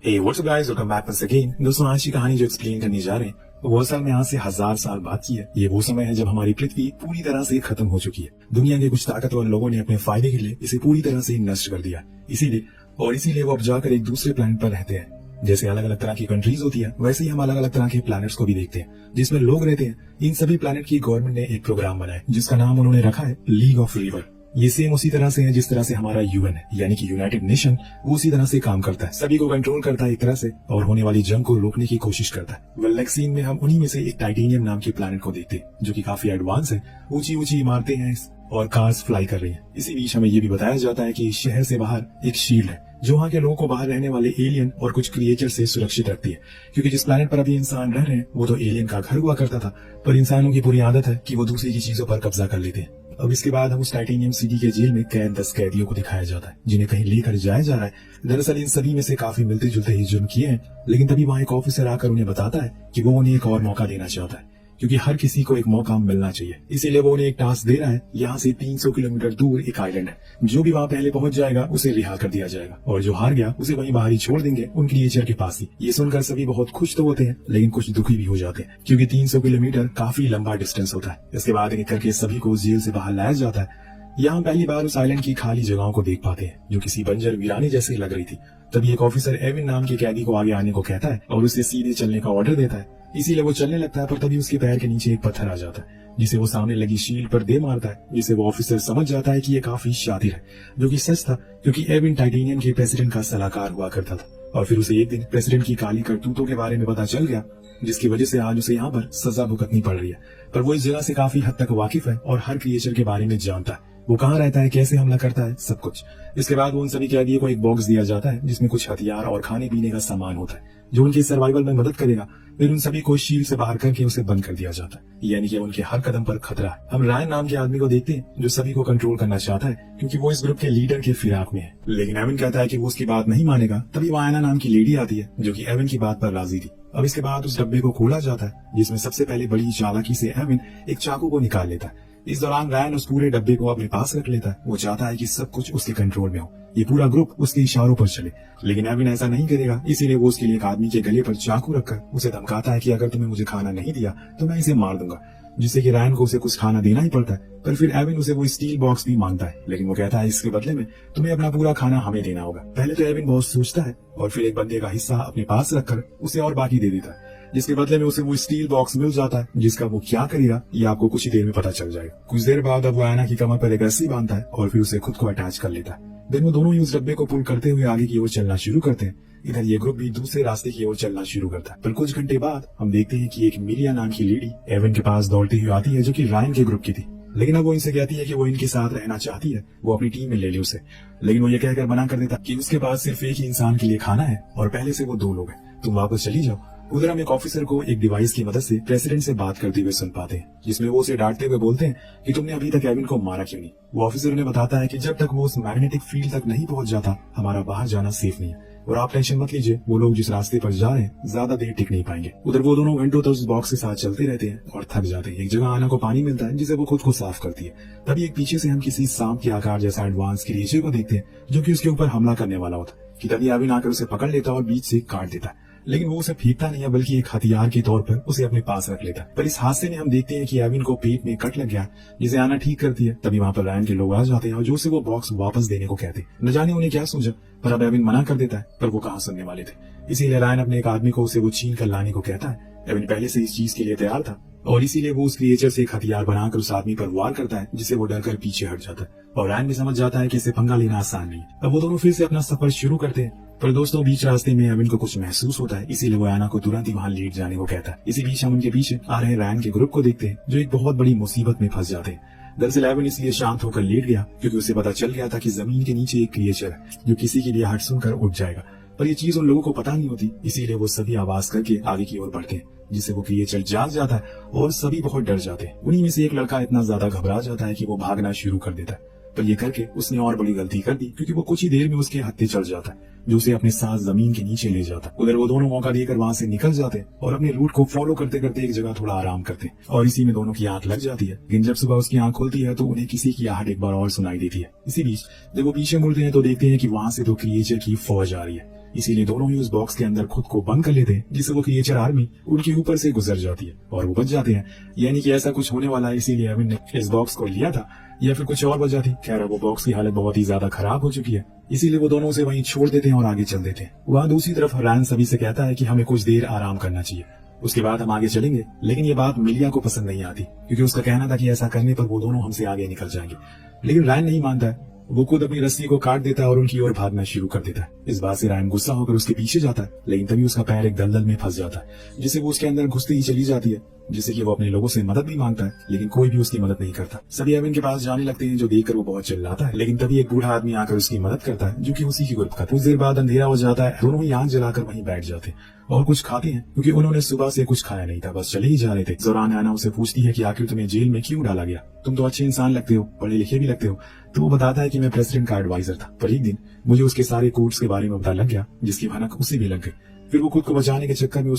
Hey, what's up guys? Welcome back once again. दोस्तों आज की कहानी जो एक्सप्लेन करने जा रहे हैं वो असल में आज से 1000 साल बाद की है। ये वो समय है जब हमारी पृथ्वी पूरी तरह से खत्म हो चुकी है। दुनिया के कुछ ताकतवर लोगों ने अपने फायदे के लिए इसे पूरी तरह से नष्ट कर दिया। इसीलिए वो अब जाकर एक दूसरे प्लेनेट पर रहते हैं। जैसे अलग अलग तरह की कंट्रीज होती है वैसे ही हम अलग अलग तरह के प्लैनेट्स को भी देखते हैं जिसमें लोग रहते हैं। इन सभी प्लैनेट की गवर्नमेंट ने एक प्रोग्राम बनाया जिसका नाम उन्होंने रखा है लीग ऑफ रिवर। ये सेम उसी तरह से है जिस तरह से हमारा यूएन है यानी कि यूनाइटेड नेशन वो उसी तरह से काम करता है, सभी को कंट्रोल करता है एक तरह से और होने वाली जंग को रोकने की कोशिश करता है। वेल नेक्स्ट सीन में हम उन्हीं में से एक टाइटेनियम नाम के प्लैनेट को देखते हैं जो कि काफी एडवांस है। ऊंची ऊंची इमारतें हैं और कार्स फ्लाई कर रही हैं। इसी बीच हमें ये भी बताया जाता है कि इस शहर से बाहर एक शील्ड है जो वहाँ के लोगों को बाहर रहने वाले एलियन और कुछ क्रिएचर से सुरक्षित रखती है, क्योंकि जिस प्लैनेट पर अभी इंसान रह रहे हैं वो तो एलियन का घर हुआ करता था, पर इंसानों की पूरी आदत है कि वो दूसरी की चीजों पर कब्जा कर लेते हैं। अब इसके बाद हम उस टाइटेनियम सिटी के जेल में कैद 10 कैदियों को दिखाया जाता है जिन्हें कहीं लेकर जाया जा रहा है। दरअसल इन सभी में से काफी मिलते जुलते ही जुर्म किए हैं, लेकिन तभी वहाँ एक ऑफिसर आकर उन्हें बताता है कि वो उन्हें एक और मौका देना चाहता है, क्योंकि हर किसी को एक मौका मिलना चाहिए। इसीलिए वो उन्हें एक टास्क दे रहा है। यहाँ से 300 किलोमीटर दूर एक आइलैंड है, जो भी वहाँ पहले पहुंच जाएगा उसे रिहा कर दिया जाएगा और जो हार गया उसे वहीं बाहर ही छोड़ देंगे उन क्रिएचर के पास ही। ये सुनकर सभी बहुत खुश तो होते हैं लेकिन कुछ दुखी भी हो जाते हैं, क्योंकि 300 किलोमीटर काफी लंबा डिस्टेंस होता है। इसके बाद एक करके सभी को जेल से बाहर लाया जाता है। यहाँ पहली बार उस आइलैंड की खाली जगहों को देख पाते हैं जो किसी बंजर वीरानी जैसी लग रही थी। तभी एक ऑफिसर एविन नाम के कैदी को आगे आने को कहता है और उसे सीधे चलने का ऑर्डर देता है। इसीलिए वो चलने लगता है, पर तभी उसके पैर के नीचे एक पत्थर आ जाता है जिसे वो सामने लगी शील्ड पर दे मारता है, जिसे वो ऑफिसर समझ जाता है कि ये काफी शातिर है, जो कि सच था क्योंकि एविन टाइटेनियम के प्रेसिडेंट का सलाहकार हुआ करता था। और फिर उसे एक दिन प्रेसिडेंट की काली करतूतों के बारे में पता चल गया, जिसकी वजह से आज उसे यहाँ पर सजा भुगतनी पड़ रही है। पर वो इस जगह से काफी हद तक वाकिफ है और हर क्रिएचर के बारे में जानता है, वो कहाँ रहता है, कैसे हमला करता है, सब कुछ। इसके बाद वो उन सभी कैदियों को एक बॉक्स दिया जाता है जिसमें कुछ हथियार और खाने पीने का सामान होता है जो उनके सर्वाइवल में मदद करेगा। फिर उन सभी को शील्ड से बाहर करके उसे बंद कर दिया जाता है, यानी कि उनके हर कदम पर खतरा है। हम रायन नाम के आदमी को देखते हैं जो सभी को कंट्रोल करना चाहता है क्योंकि वो इस ग्रुप के लीडर के फिराक में है, लेकिन एविन कहता है कि वो उसकी बात नहीं मानेगा। तभी वायना नाम की लेडी आती है जो कि एविन की बात पर राजी थी। अब इसके बाद उस डब्बे को खोला जाता है जिसमें सबसे पहले बड़ी चालाकी से एविन एक चाकू को निकाल लेता है। इस दौरान रायन उस पूरे डब्बे को अपने पास रख लेता है। वो चाहता है कि सब कुछ उसके कंट्रोल में हो, ये पूरा ग्रुप उसके इशारों पर चले, लेकिन एविन ऐसा नहीं करेगा। इसीलिए वो उसके लिए एक आदमी के गले पर चाकू रखकर उसे धमकाता है कि अगर तुम्हें मुझे खाना नहीं दिया तो मैं इसे मार दूंगा, जिससे कि रायन को उसे कुछ खाना देना ही पड़ता है। पर फिर एविन उसे वो स्टील बॉक्स भी मांगता है, लेकिन वो कहता है इसके बदले में तुम्हें अपना पूरा खाना हमें देना होगा। पहले तो एविन बहुत सोचता है और फिर एक बंदे का हिस्सा अपने पास रखकर उसे और बाकी दे देता है, जिसके बदले में उसे वो स्टील बॉक्स मिल जाता है, जिसका वो क्या करेगा ये आपको कुछ ही देर में पता चल जाएगा। कुछ देर बाद अब वो आयना की कमर पर एक रस्सी बांधता है और फिर उसे खुद को अटैच कर लेता है। फिर वो दोनों ही उस डब्बे को पुल करते हुए आगे की ओर चलना शुरू करते हैं। इधर ये ग्रुप भी दूसरे रास्ते की ओर चलना शुरू करता है। पर कुछ घंटे बाद हम देखते हैं कि एक मिलिया नाम की लेडी एविन के पास दौड़ती हुई आती है जो कि रायन के ग्रुप की थी, लेकिन अब वो इनसे कहती है कि वो इनके साथ रहना चाहती है, वो अपनी टीम में ले ले उसे। लेकिन वो ये कहकर मना कर देता कि उसके पास सिर्फ एक ही इंसान के लिए खाना है और पहले से वो 2 लोग हैं, तुम वापस चली जाओ। उधर हम एक ऑफिसर को एक डिवाइस की मदद से प्रेसिडेंट से बात करते हुए सुन पाते हैं, जिसमें वो उसे डांटते हुए बोलते हैं कि तुमने अभी तक एविन को मारा क्यों नहीं। वो ऑफिसर उन्हें बताता है कि जब तक वो उस मैग्नेटिक फील्ड तक नहीं पहुंच जाता हमारा बाहर जाना सेफ नहीं है, और आप टेंशन मत लीजिए, वो लोग जिस रास्ते पर जा रहे हैं ज्यादा देर टिक नहीं पाएंगे। उधर वो दोनों घंटों तक उस बॉक्स के साथ चलते रहते हैं और थक जाते हैं। एक जगह आना को पानी मिलता है जिसे वो खुद को साफ करती है। तभी एक पीछे से हम किसी सांप के आकार जैसा एडवांस क्रिएचर को देखते हैं जो कि उसके ऊपर हमला करने वाला होता है कि तभी एविन आकर उसे पकड़ लेता है और बीच से काट देता है, लेकिन वो उसे फेंकता नहीं है बल्कि एक हथियार के तौर पर उसे अपने पास रख लेता है। पर इस हादसे में हम देखते हैं कि एविन को पेट में कट लग गया, जिसे आना ठीक करती है। तभी वहाँ पर रायन के लोग आ जाते हैं और जो उसे वो बॉक्स वापस देने को कहते हैं। न जाने उन्हें क्या सूझा, पर अब एविन मना कर देता है, पर वो कहाँ सुनने वाले थे। इसीलिए रायन अपने एक आदमी को उसे वो छीन कर लाने को कहता है। एविन पहले से इस चीज के लिए तैयार था और इसीलिए वो उस क्रिएचर से एक हथियार बनाकर उस आदमी पर वार करता है, जिसे वो डरकर पीछे हट जाता है। और रायन भी समझ जाता है कि इसे पंगा लेना आसान नहीं है। अब वो दोनों फिर से अपना सफर शुरू करते हैं, पर दोस्तों बीच रास्ते में एविन को कुछ महसूस होता है, इसीलिए वो आयना को तुरंत ही वहाँ लेट जाने को कहता है। इसी बीच हम उनके पीछे आ रहे रायन के ग्रुप को देखते हैं जो एक बहुत बड़ी मुसीबत में फंस जाते हैं। दरअसल एविन इसलिए शांत होकर लेट गया क्योंकि उसे पता चल गया था कि जमीन के नीचे एक क्रिएचर है जो किसी के लिए हट सुनकर उठ जाएगा, पर ये चीज उन लोगों को पता नहीं होती। इसीलिए वो सभी आवाज करके आगे की ओर बढ़ते हैं, जिससे वो क्रिएचर जाग जाता है और सभी बहुत डर जाते हैं। उन्हीं में से एक लड़का इतना ज्यादा घबरा जाता है कि वो भागना शुरू कर देता है, पर ये करके उसने और बड़ी गलती कर दी क्योंकि वो कुछ ही देर में उसके हत्थे चढ़ जाता है जो उसे अपने साथ जमीन के नीचे ले जाता है। उधर वो दोनों मौका देकर वहाँ से निकल जाते हैं और अपने रूट को फॉलो करते करते एक जगह थोड़ा आराम करते हैं और इसी में दोनों की आंख लग जाती है। लेकिन जब सुबह उसकी आंख खुलती है तो उन्हें किसी की आहट एक बार और सुनाई देती है। इसी बीच जब वो पीछे मुड़ते हैं तो देखते हैं कि वहाँ से तो क्रिएचर की फौज आ रही है। इसीलिए दोनों ही उस बॉक्स के अंदर खुद को बंद कर लेते हैं, जिससे वो क्रिएचर आर्मी उनके ऊपर से गुजर जाती है और वो बच जाते हैं। यानी कि ऐसा कुछ होने वाला है, इसीलिए एविन ने इस बॉक्स को लिया था, या फिर कुछ और वजह थी। खैर वो बॉक्स की हालत बहुत ही ज्यादा खराब हो चुकी है, इसीलिए वो दोनों उसे वहीं छोड़ देते हैं और आगे चल देते हैं। वहाँ दूसरी तरफ रैन सभी से कहता है कि हमें कुछ देर आराम करना चाहिए, उसके बाद हम आगे चलेंगे। लेकिन ये बात मिलिया को पसंद नहीं आती, क्योंकि उसका कहना था कि ऐसा करने पर वो दोनों हमसे आगे निकल जाएंगे। लेकिन रैन नहीं मानता है, वो खुद अपनी रस्सी को काट देता है और उनकी ओर भागना शुरू कर देता है। इस बात से रैन गुस्सा होकर उसके पीछे जाता है, लेकिन तभी उसका पैर एक दलदल में फंस जाता है, जिससे वो उसके अंदर घुसते ही चली जाती है, जिससे कि वो अपने लोगों से मदद भी मांगता है, लेकिन कोई भी उसकी मदद नहीं करता। सभी एविन के पास जाने लगते हैं, जो देखकर वो बहुत चिल्लाता है। लेकिन तभी एक बूढ़ा आदमी आकर उसकी मदद करता है, जो कि उसी की ग्रुप का। कुछ देर बाद अंधेरा हो जाता है, दोनों ही आग जलाकर वहीं बैठ जाते हैं और कुछ खाते हैं, क्योंकि उन्होंने सुबह से कुछ खाया नहीं था, बस चले ही जा रहे थे। इस दौरान आना उसे पूछती है कि आखिर तुम्हें जेल में क्यों डाला गया, तुम तो अच्छे इंसान लगते हो, पढ़े लिखे भी लगते हो। तो वो बताता है कि मैं प्रेसिडेंट का एडवाइजर था, पर एक दिन मुझे उसके सारे कोर्स के बारे में पता लग गया, जिसकी भनक उसे भी लग गई। फिर वो खुद को बचाने के चक्कर में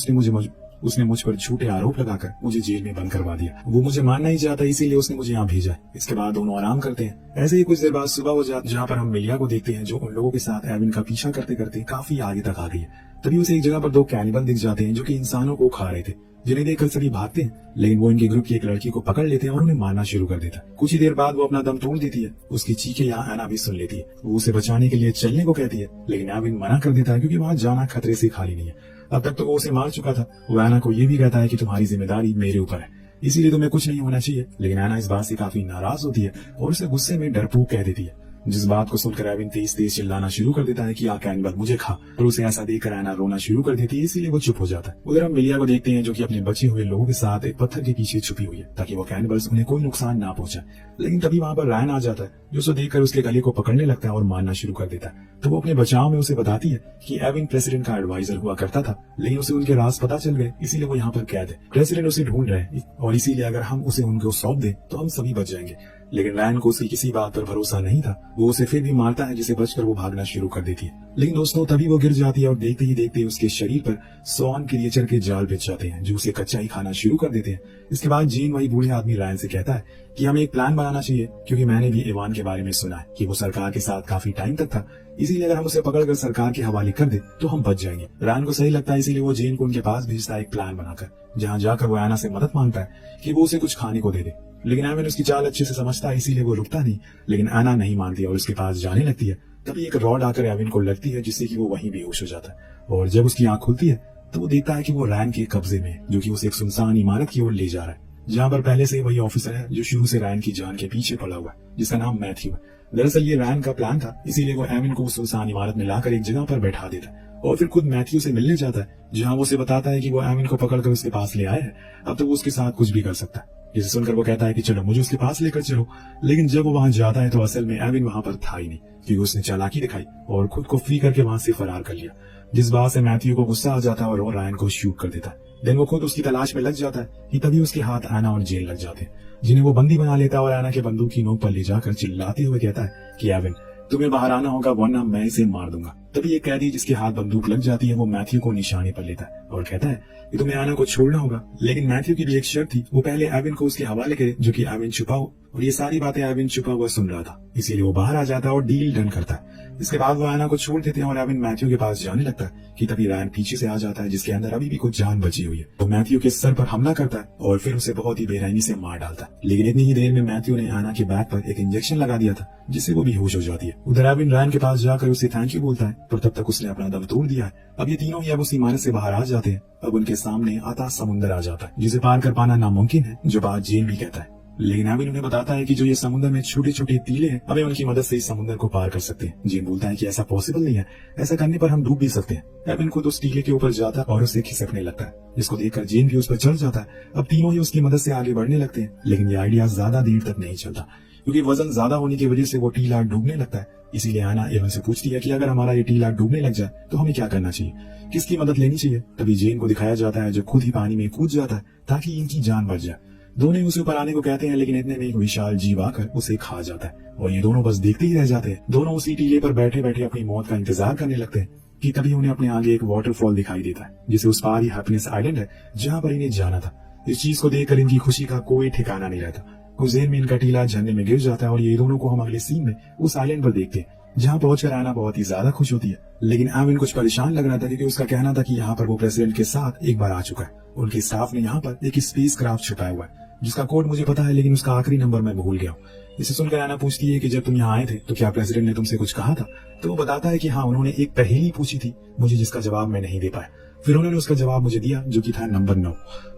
उसने मुझ पर झूठे आरोप लगाकर मुझे जेल में बंद करवा दिया। वो मुझे मानना ही चाहता, इसीलिए उसने मुझे यहाँ भेजा है। इसके बाद दोनों आराम करते हैं। ऐसे ही कुछ देर बाद सुबह हो जाती, जहाँ पर हम मिलिया को देखते हैं, जो उन लोगों के साथ एविन का पीछा करते करते काफी आगे तक आ गई है। तभी उसे एक जगह पर दो कैनिबल दिख जाते हैं, जो कि इंसानों को खा रहे थे, जिन्हें देखकर सभी भागते हैं। लेकिन वो इनके ग्रुप की एक लड़की को पकड़ लेते हैं और उन्हें मारना शुरू कर देता है। कुछ ही देर बाद वो अपना दम तोड़ देती है। उसकी चीखें यहाँ एना भी सुन लेती है। वो उसे बचाने के लिए चलने को कहती है, लेकिन एविन मना कर देता है, क्योंकि वहाँ जाना खतरे से खाली नहीं है। अब तक तो वो उसे मार चुका था। वो एना को ये भी कहता है कि तुम्हारी जिम्मेदारी मेरे ऊपर है, इसीलिए तुम्हें कुछ नहीं होना चाहिए। लेकिन एना इस बात से काफी नाराज होती है और उसे गुस्से में डरपोक कह देती है, जिस बात को सुनकर एविन तेज तेज चिल्लाना शुरू कर देता है कि कैनिबल मुझे खा। और उसे ऐसा देखकर एना रोना शुरू कर देती है, इसीलिए वो चुप हो जाता है। उधर हम मिलिया को देखते हैं, जो कि अपने बचे हुए लोगों के साथ एक पत्थर के पीछे छुपी हुई है, ताकि वो कैनिबल्स उन्हें कोई नुकसान ना पहुंचाए। लेकिन तभी वहाँ पर रैन आ जाता है, जो उसे देखकर उसके गले को पकड़ने लगता है और मारना शुरू कर देता है। तो वो अपने बचाव में उसे बताती है कि एविन प्रेसिडेंट का एडवाइजर हुआ करता था, लेकिन उसे उनके राज पता चल गए, इसीलिए वो यहाँ पर कैद है। प्रेसिडेंट उसे ढूंढ रहे हैं और इसीलिए अगर हम उसे उनको सौंप दें तो हम सभी बच जाएंगे। लेकिन रैन को उसकी किसी बात पर भरोसा नहीं था। वो उसे फिर भी मारता है, जिसे बचकर वो भागना शुरू कर देती है। लेकिन दोस्तों तभी वो गिर जाती है और देखते ही देखते उसके शरीर पर स्वान क्रिएचर के जाल बिछ जाते हैं, जो उसे कच्चा ही खाना शुरू कर देते हैं। इसके बाद जीन वही बूढ़े आदमी रैन से कहता है कि हमें एक प्लान बनाना चाहिए, क्योंकि मैंने भी इवान के बारे में सुना है कि वो सरकार के साथ काफी टाइम तक था, इसीलिए अगर हम उसे पकड़कर सरकार के हवाले कर दे तो हम बच जाएंगे। रैन को सही लगता है, इसीलिए वो जीन को उनके पास भेजता है एक प्लान बनाकर, जहाँ जाकर वो एना से मदद मांगता है कि वो उसे कुछ खाने को दे दे। लेकिन एविन उसकी चाल अच्छे से समझता है, इसीलिए वो रुकता नहीं। लेकिन एना नहीं मानती और उसके पास जाने लगती है। तभी एक रॉड आकर एविन को लगती है, जिससे कि वो वहीं बेहोश हो जाता है। और जब उसकी आंख खुलती है तो वो देखता है कि वो रैन के कब्जे में, जो कि उसे एक सुनसान इमारत की ओर ले जा रहा है, जहाँ पर पहले से वही ऑफिसर है जो शुरू से रैन की जान के पीछे पड़ा हुआ है, जिसका नाम मैथ्यू है। दरअसल ये रैन का प्लान था, इसीलिए वो एविन को उस सुनसान इमारत में लाकर एक जगह पर बैठा देता है और फिर खुद मैथ्यू से मिलने जाता है, जहाँ वो उसे बताता है कि वो एविन को पकड़कर उसके पास ले आया है, अब तो वो उसके साथ कुछ भी कर सकता है। जिसे सुनकर वो कहता है कि चलो मुझे उसके पास लेकर चलो। लेकिन जब वो वहां जाता है तो असल में एविन वहां पर था ही नहीं, क्योंकि उसने चालाकी दिखाई और खुद को फ्री करके वहां से फरार कर लिया, जिस बात से मैथ्यू को गुस्सा आ जाता है और वो रैन को शूट कर देता है। देन वो खुद उसकी तलाश में लग जाता है कि तभी उसके हाथ एना और जेन लग जाते हैं, जिन्हें वो बंदी बना लेता है और एना के बंदूक की नोक पर ले जाकर चिल्लाते हुए कहता है कि एविन तुम्हें बाहर आना होगा, वरना मैं इसे मार दूंगा। तभी एक कैदी जिसके हाथ बंदूक लग जाती है, वो मैथ्यू को निशाने पर लेता है और कहता है कि तुम्हें एना को छोड़ना होगा। लेकिन मैथ्यू की भी एक शर्त थी, वो पहले एविन को उसके हवाले करे, जो कि एविन छुपा हो, और ये सारी बातें एविन छुपा हुआ सुन रहा था, इसीलिए वो बाहर आ जाता है और डील डन करता है। इसके बाद वो एना को छोड़ देते हैं और एविन मैथ्यू के पास जाने लगता है कि तभी रैन पीछे से आ जाता है, जिसके अंदर अभी भी कुछ जान बची हुई है। वो मैथ्यू के सर पर हमला करता है और फिर उसे बहुत ही बेरहमी से मार डालता है। लेकिन इतनी ही देर में मैथ्यू ने एना के बैक पर एक इंजेक्शन लगा दिया था, जिससे वो बेहोश हो जाती है। उधर एविन रैन के पास जाकर उसे थैंक यू बोलता है, पर तब तक उसने अपना दम तोड़ दिया है। अब ये तीनों ही अब उस इमारत से बाहर आ जाते हैं। अब उनके सामने आता समुद्र आ जाता है, जिसे पार कर पाना नामुमकिन है, जो बात जेन भी कहता है। लेकिन एविन उन्हें बताता है कि जो ये समुद्र में छोटे छोटे टीले हैं, हमें उनकी मदद से इस समुद्र को पार कर सकते हैं। जेन बोलता है कि ऐसा पॉसिबल नहीं है, ऐसा करने पर हम डूब भी सकते हैं। एविन खुद उस टीले के ऊपर जाता है और उसे खिसकने लगता है, जिसको देखकर जेन भी उस पर चढ़ जाता है। अब तीनों ही उसकी मदद से आगे बढ़ने लगते हैं, लेकिन ये आइडिया ज्यादा देर तक नहीं चलता, क्योंकि वजन ज्यादा होने की वजह से वो टीला डूबने लगता है। इसीलिए आना एविन से पूछती है कि अगर हमारा ये टीला डूबने लग जाए तो हमें क्या करना चाहिए, किसकी मदद लेनी चाहिए। तभी जेन को दिखाया जाता है, जो खुद ही पानी में कूद जाता है ताकि इनकी जान बच जाए। दोनों उसे ऊपर आने को कहते हैं, लेकिन इतने में एक विशाल जीव आकर उसे खा जाता है और ये दोनों बस देखते ही रह जाते हैं। दोनों उसी टीले पर बैठे बैठे अपनी मौत का इंतजार करने लगते हैं कि तभी उन्हें अपने आगे एक वाटरफॉल दिखाई देता है, जिसे उस पार ही हैप्पीनेस आइलैंड है, जहाँ पर इन्हें जाना था। इस चीज को देखकर इनकी खुशी का कोई ठिकाना नहीं रहता। कुछ देर में इनका टीला झरने में गिर जाता है और ये दोनों को हम अगले सीन में उस आइलैंड पर देखते हैं, जहाँ पहुंचकर आना बहुत ही ज्यादा खुश होती है, लेकिन एविन कुछ परेशान लग रहा था क्योंकि उसका कहना था कि यहाँ पर वो प्रेसिडेंट के साथ एक बार आ चुका है। उनके स्टाफ ने यहाँ पर एक स्पेस क्राफ्ट छुपाया हुआ है जिसका कोड मुझे पता है, लेकिन उसका आखिरी नंबर मैं भूल गया हूँ। इसे सुनकर एना पूछती है कि जब तुम यहाँ आए थे तो क्या प्रेसिडेंट ने तुमसे कुछ कहा था? तो वो बताता है कि हाँ, उन्होंने एक पहेली पूछी थी मुझे, जिसका जवाब मैं नहीं दे पाया। फिर उन्होंने उसका जवाब मुझे दिया जो कि था नंबर 9।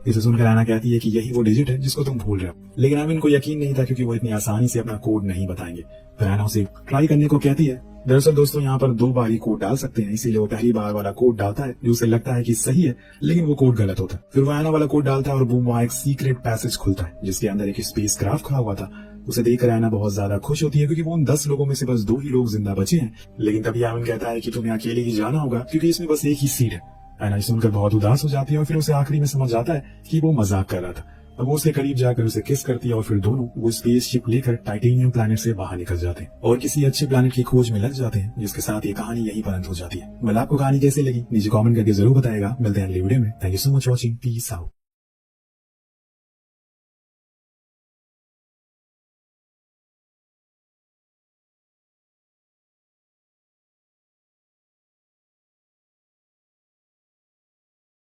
इसे सुनकर एना कहती है कि यही वो डिजिट है जिसको तुम भूल रहे हो, लेकिन एविन को यकीन नहीं था क्योंकि वो इतनी आसानी से अपना कोड नहीं बताएंगे। फिर एना उसे ट्राई करने को कहती है। दरअसल दोस्तों, यहाँ पर 2 बार ही कोड डाल सकते हैं, इसीलिए वो पहली बार वाला कोड डालता है जो उसे लगता है कि सही है, लेकिन वो कोड गलत होता है। फिर वो एना वाला कोड डालता है और बूम, वहाँ एक सीक्रेट पैसेज खुलता है जिसके अंदर एक स्पेस क्राफ्ट खड़ा हुआ था। उसे देखकर एना बहुत ज्यादा खुश होती है क्योंकि वो उन 10 लोगों में से बस 2 ही लोग जिंदा बचे हैं। लेकिन तभी एविन कहता है कि तुम्हें अकेले ही जाना होगा क्योंकि इसमें बस एक ही सीट है। एना सुनकर बहुत उदास हो जाती है और फिर उसे आखिरी में समझ आता है कि वो मजाक कर रहा था। अब वो उसके करीब जाकर उसे किस करती है और फिर दोनों वो स्पेसशिप लेकर टाइटेनियम प्लैनेट से बाहर निकल जाते हैं और किसी अच्छे प्लैनेट की खोज में लग जाते हैं, जिसके साथ ये कहानी यहीं पर अंत हो जाती है। मतलब आपको कहानी कैसी लगी नीचे कमेंट करके जरूर बताएगा। मिलते हैं अगली वीडियो में। Thank you so much watching. Peace out.